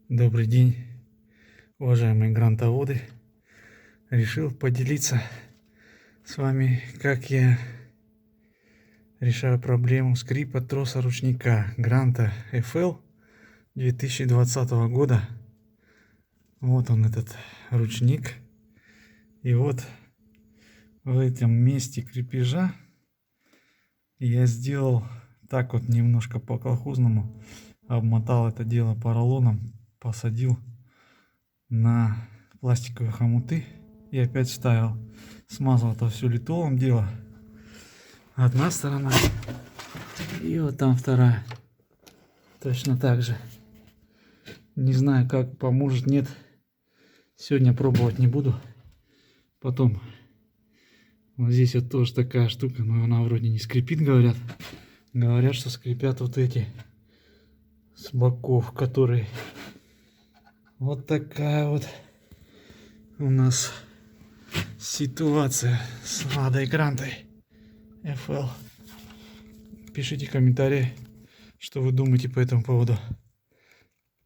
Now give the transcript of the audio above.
Добрый день, уважаемые грантоводы. Решил поделиться с вами, как я решаю проблему скрипа троса ручника Гранта FL 2020 года. Вот он, этот ручник. И вот в этом месте крепежа я сделал так вот немножко по-колхозному. Обмотал это дело поролоном, посадил на пластиковые хомуты и опять вставил. Смазал это все литолом дело. Одна сторона и вот там вторая. Точно так же. Не знаю, как поможет, нет. Сегодня пробовать не буду. Потом вот здесь вот тоже такая штука, но она вроде не скрипит, говорят. Говорят, что скрипят вот эти с боков, которые... Вот такая вот у нас ситуация с Ладой Грантой FL. Пишите комментарии, что вы думаете по этому поводу.